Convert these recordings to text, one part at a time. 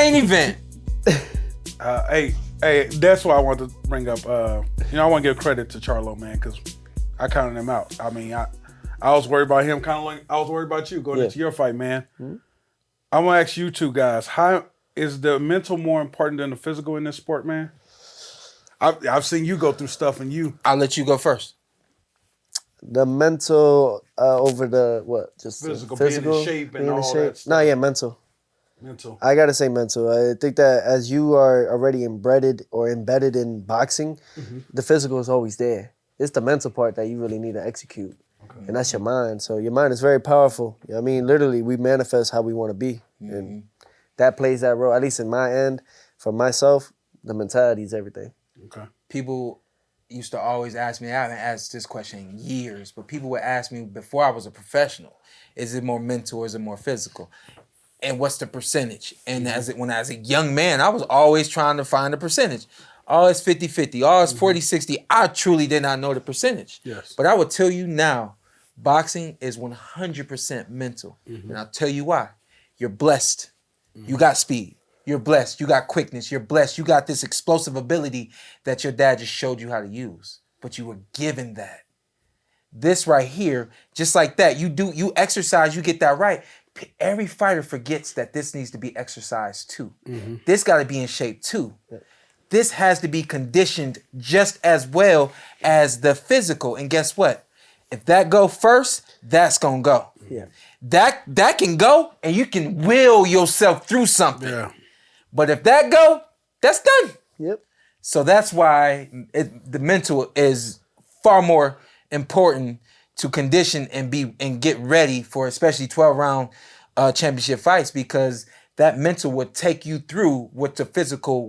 main event. Hey, that's why I want to bring up. I want to give credit to Charlo, man, because I counted him out. I mean, I was worried about him, kind of like I was worried about you going into your fight, man. Mm-hmm. I want to ask you two guys: how is the mental more important than the physical in this sport, man? I've seen you go through stuff, and I'll let you go first. The mental over the what? Just physical, being in shape and all that stuff. No, yeah, mental. Mental. I gotta say mental. I think that as you are already embedded in boxing, the physical is always there. It's the mental part that you really need to execute, and that's your mind. So your mind is very powerful. You know what I mean, literally, we manifest how we want to be, and that plays that role. At least in my end, for myself, the mentality is everything. Okay. People used to always ask me, I haven't asked this question in years, but people would ask me before I was a professional, is it more mental or is it more physical? And what's the percentage? And when I was a young man, I was always trying to find the percentage. Oh, it's 50-50. Oh, it's 40-60. I truly did not know the percentage. Yes. But I would tell you now, boxing is 100% mental. And I'll tell you why. You're blessed. You got speed. You're blessed. You got quickness. You're blessed. You got this explosive ability that your dad just showed you how to use. But you were given that. This right here, just like that, you exercise, you get that right. Every fighter forgets that this needs to be exercised too. This got to be in shape too. This has to be conditioned just as well as the physical. And guess what? If that go first, that's gonna go. Yeah. That can go, and you can will yourself through something. Yeah. But if that go, that's done. Yep. So that's why the mental is far more important to condition and get ready for, especially 12-round championship fights, because that mental will take you through what the physical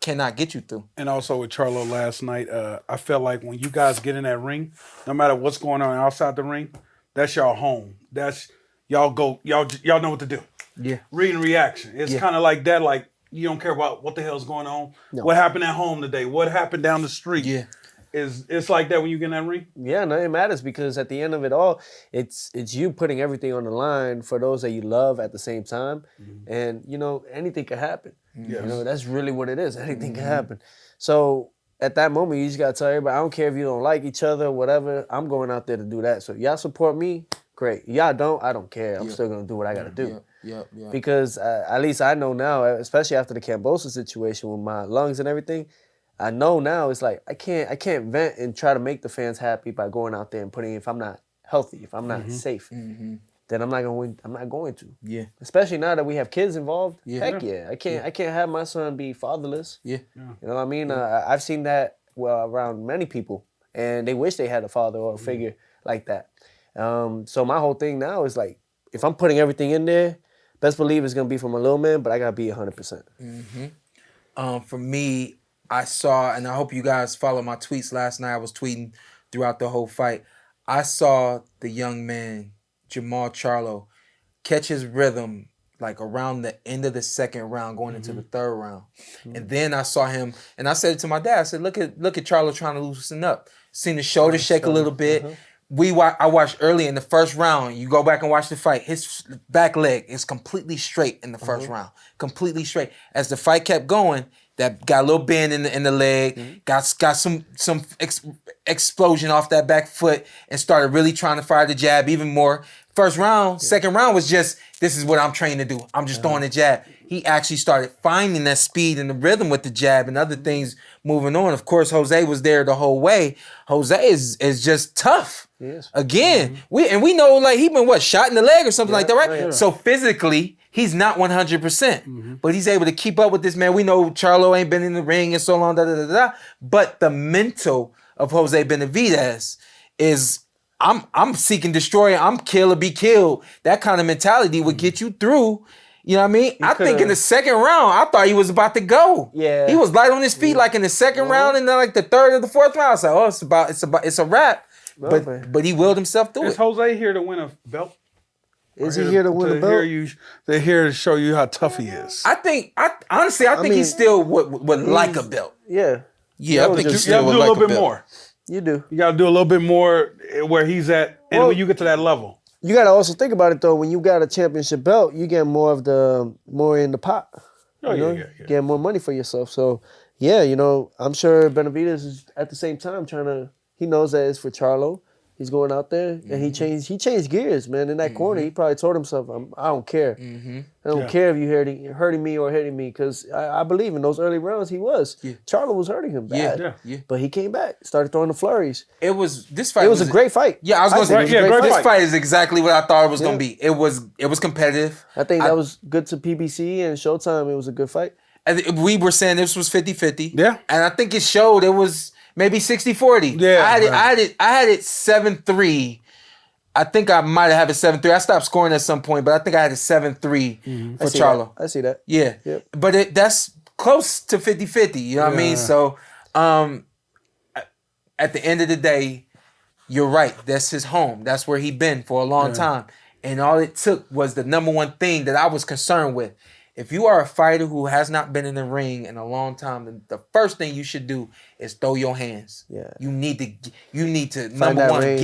cannot get you through. And also with Charlo last night, I felt like when you guys get in that ring, no matter what's going on outside the ring, that's y'all home. That's y'all know what to do. Yeah. Reading reaction. It's kind of like that. Like you don't care about what the hell's going on. No. What happened at home today? What happened down the street? Yeah. It's like that when you get in that ring? Yeah, no, it matters because at the end of it all, it's you putting everything on the line for those that you love at the same time. And, anything can happen. Yes. That's really what it is. Anything can happen. So at that moment, you just got to tell everybody, I don't care if you don't like each other, whatever, I'm going out there to do that. So y'all support me, great. Y'all don't, I don't care. I'm still going to do what I got to do. Yeah. Because at least I know now, especially after the Cambosa situation with my lungs and everything, I know now it's like I can't vent and try to make the fans happy by going out there and putting. If I'm not healthy, if I'm not safe, then I'm not going to. Yeah. Especially now that we have kids involved. Yeah. Heck yeah. I can't have my son be fatherless. Yeah. You know what I mean? I've seen that around many people, and they wish they had a father or a figure like that. So my whole thing now is like, if I'm putting everything in there, best believe it's gonna be for my little man, but I gotta be 100%. For me, I saw, and I hope you guys followed my tweets last night. I was tweeting throughout the whole fight. I saw the young man, Jermall Charlo, catch his rhythm like around the end of the second round, going into the third round. And then I saw him, and I said it to my dad, I said, look at Charlo trying to loosen up. Seen the shoulder shake a little bit. I watched early in the first round. You go back and watch the fight. His back leg is completely straight in the first round. Completely straight. As the fight kept going, that got a little bend in the leg, got some explosion off that back foot, and started really trying to fire the jab even more. First round, second round was just, this is what I'm trained to do. I'm just throwing the jab. He actually started finding that speed and the rhythm with the jab and other things moving on. Of course, Jose was there the whole way. Jose is just tough. Yes. Again, we know like he been shot in the leg or something like that, right? Yeah. So physically, he's not 100%, but he's able to keep up with this man. We know Charlo ain't been in the ring in so long, but the mental of Jose Benavidez is, I'm seek and destroy, I'm kill or be killed. That kind of mentality would get you through. You know what I mean? I think in the second round, I thought he was about to go. Yeah. He was light on his feet like in the second round, and then like the third or the fourth round. I was like, it's a wrap. But he willed himself through it. Is Jose here to win a belt? Is he here to win a belt? They're here to show you how tough he is. I think he still would like a belt. Yeah. Yeah, I think you got to do a little bit more. You do. You got to do a little bit more where he's at, and when you get to that level. You got to also think about it though. When you got a championship belt, you get more in the pot. Getting more money for yourself. So, yeah, I'm sure Benavidez is at the same time he knows that it's for Charlo. He's going out there, and he changed gears, man. In that corner, he probably told himself, I don't care. I don't care if you're hurting me or hitting me, because I believe in those early rounds he was. Yeah. Charlo was hurting him bad. Yeah. But he came back, started throwing the flurries. It was a great fight. Yeah, I was going to say, this fight is exactly what I thought it was going to be. It was competitive. I think that was good to PBC and Showtime. It was a good fight. We were saying this was 50-50. Yeah. And I think it showed it was maybe 60-40. Yeah. I had it 7-3. I think I might have it 7-3. I stopped scoring at some point, but I think I had it 7-3 for Charlo. I see that. Yeah. Yep. But that's close to 50-50. You know what I mean? So at the end of the day, you're right. That's his home. That's where he's been for a long time. And all it took was the number one thing that I was concerned with. If you are a fighter who has not been in the ring in a long time, the first thing you should do is throw your hands. Yeah. You need to number one, range.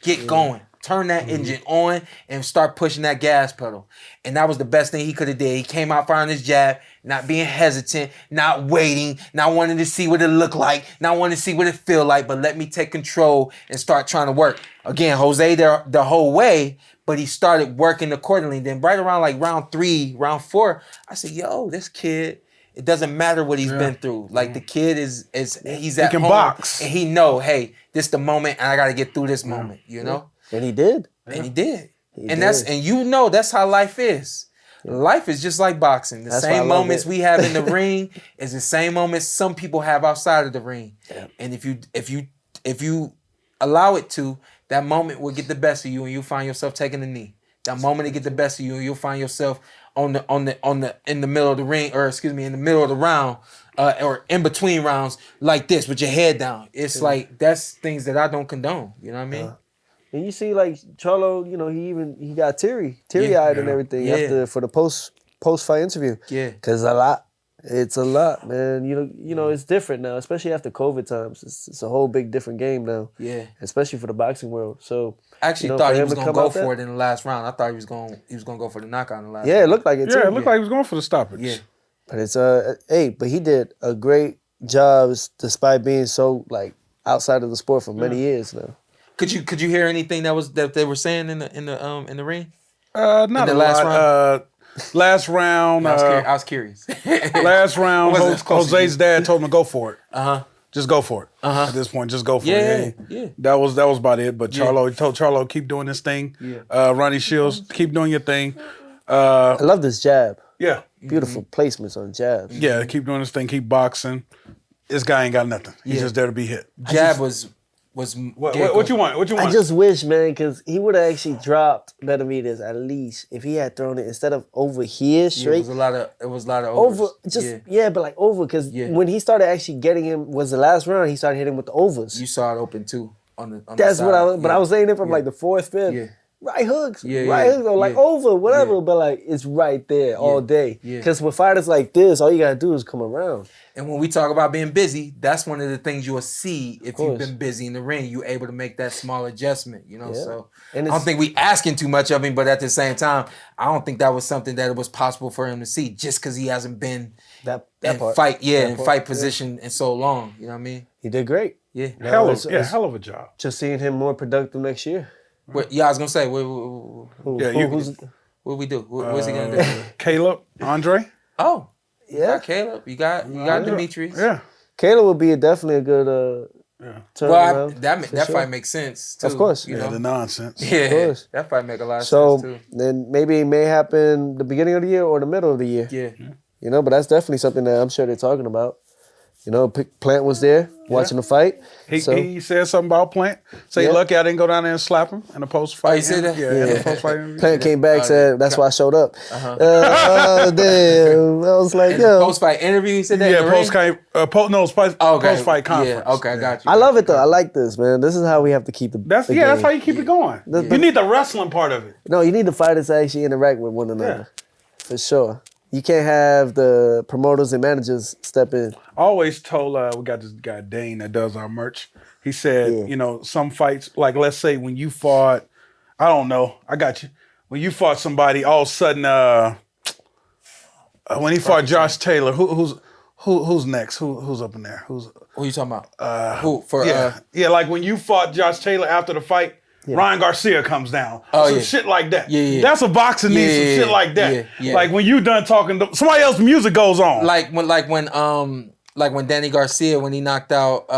Get going. Turn that engine on and start pushing that gas pedal. And that was the best thing he could have did. He came out firing his jab, not being hesitant, not waiting, not wanting to see what it looked like, not wanting to see what it feel like, but let me take control and start trying to work. Again, Jose there the whole way, but he started working accordingly. Then right around like round 3, round 4, I said, yo, this kid, it doesn't matter what he's been through. Like the kid he's at home. Box. And he know, hey, this the moment and I gotta get through this moment, you know? And he did. And he did. That's how life is. Life is just like boxing. The same moments we have in the ring is the same moments some people have outside of the ring. Yeah. And if you allow it to, that moment will get the best of you and you'll find yourself taking the knee. That moment it get the best of you and you'll find yourself in the middle of the ring, or in the middle of the round, or in between rounds like this with your head down. It's like that's things that I don't condone. You know what I mean? And you see, like Charlo, he got teary-eyed and everything for the post-fight interview. Yeah, because it's a lot, man. It's different now, especially after COVID times. It's a whole big different game now. Yeah, especially for the boxing world. So I actually thought he was gonna go for it in the last round. I thought he was gonna go for the knockout in the last round. Yeah, it looked like it too. Yeah, it looked like he was going for the stoppage. Yeah, but it's but he did a great job despite being so like outside of the sport for many years now. Could you hear anything that they were saying in the ring? Not in the last round. Last round. I was curious. Last round, Jose's dad told him to go for it. Just go for it. Uh-huh. At this point, just go for it. Yeah. That was about it. But Charlo, he told Charlo, keep doing this thing. Yeah. Ronnie Shields, keep doing your thing. I love this jab. Yeah. Beautiful placements on jabs. Yeah, keep doing this thing. Keep boxing. This guy ain't got nothing. He's just there to be hit. Jab was what you want? What you want? I just wish, man, because he would have actually dropped Benavidez at least if he had thrown it instead of over here straight. It was a lot of overs. But like over, because when he started actually getting him was the last round, he started hitting with the overs. You saw it open too on That's the what I was. But I was saying it from like the 4th, 5th. Yeah. Right hooks, or like over, whatever, but like it's right there all day. Because with fighters like this, all you gotta do is come around. And when we talk about being busy, that's one of the things you will see if you've been busy in the ring. You're able to make that small adjustment, So and I don't think we asking too much of him, but at the same time, I don't think that was something that it was possible for him to see just because he hasn't been in fight position in so long. You know what I mean? He did great. Yeah, hell of a job. Just seeing him more productive next year. I was gonna say, what we do? What's he gonna do? Caleb, Andre. Oh, you got Caleb. You got Demetrius. Yeah, Caleb would be definitely a good turnaround. That fight makes sense too. Of course, the nonsense. Yeah, of course. That fight make a lot of sense too. Then maybe it may happen the beginning of the year or the middle of the year. Yeah, but that's definitely something that I'm sure they're talking about. Plant was there watching the fight. He said something about Plant. Say, lucky I didn't go down there and slap him in the post-fight. Oh, he said that? Yeah, in the post-fight. Plant came back, said, that's why I showed up. Damn. I was like, yo. Post-fight interview, he said that? Yeah, post-fight conference. Yeah, okay, I got you. I love it, though. I like this, man. This is how we have to keep the That's how you keep it going. You need the wrestling part of it. No, you need the fighters to actually interact with one another. For sure. You can't have the promoters and managers step in. I always told, we got this guy, Dane, that does our merch. He said, some fights, like let's say when you fought, I don't know, I got you. When you fought somebody, all of a sudden, When he fought Josh Taylor, who's next? Who's up in there? Who you talking about? Like when you fought Josh Taylor after the fight, Ryan Garcia comes down. Some shit like that. Yeah. That's what boxing needs. Some shit like that. Yeah. Like when you done talking, somebody else's music goes on. Like when Danny Garcia when he knocked out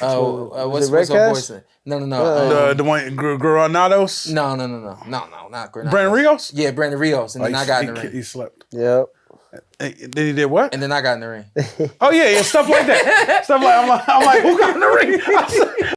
what's her voice? No. The one Granados? No, not Granados. Brandon Rios? Yeah, Brandon Rios, and then I got in the ring. He slept. Yep. Did he did what? And then I got in the ring. Oh yeah, stuff like that. I'm like, who got in the ring?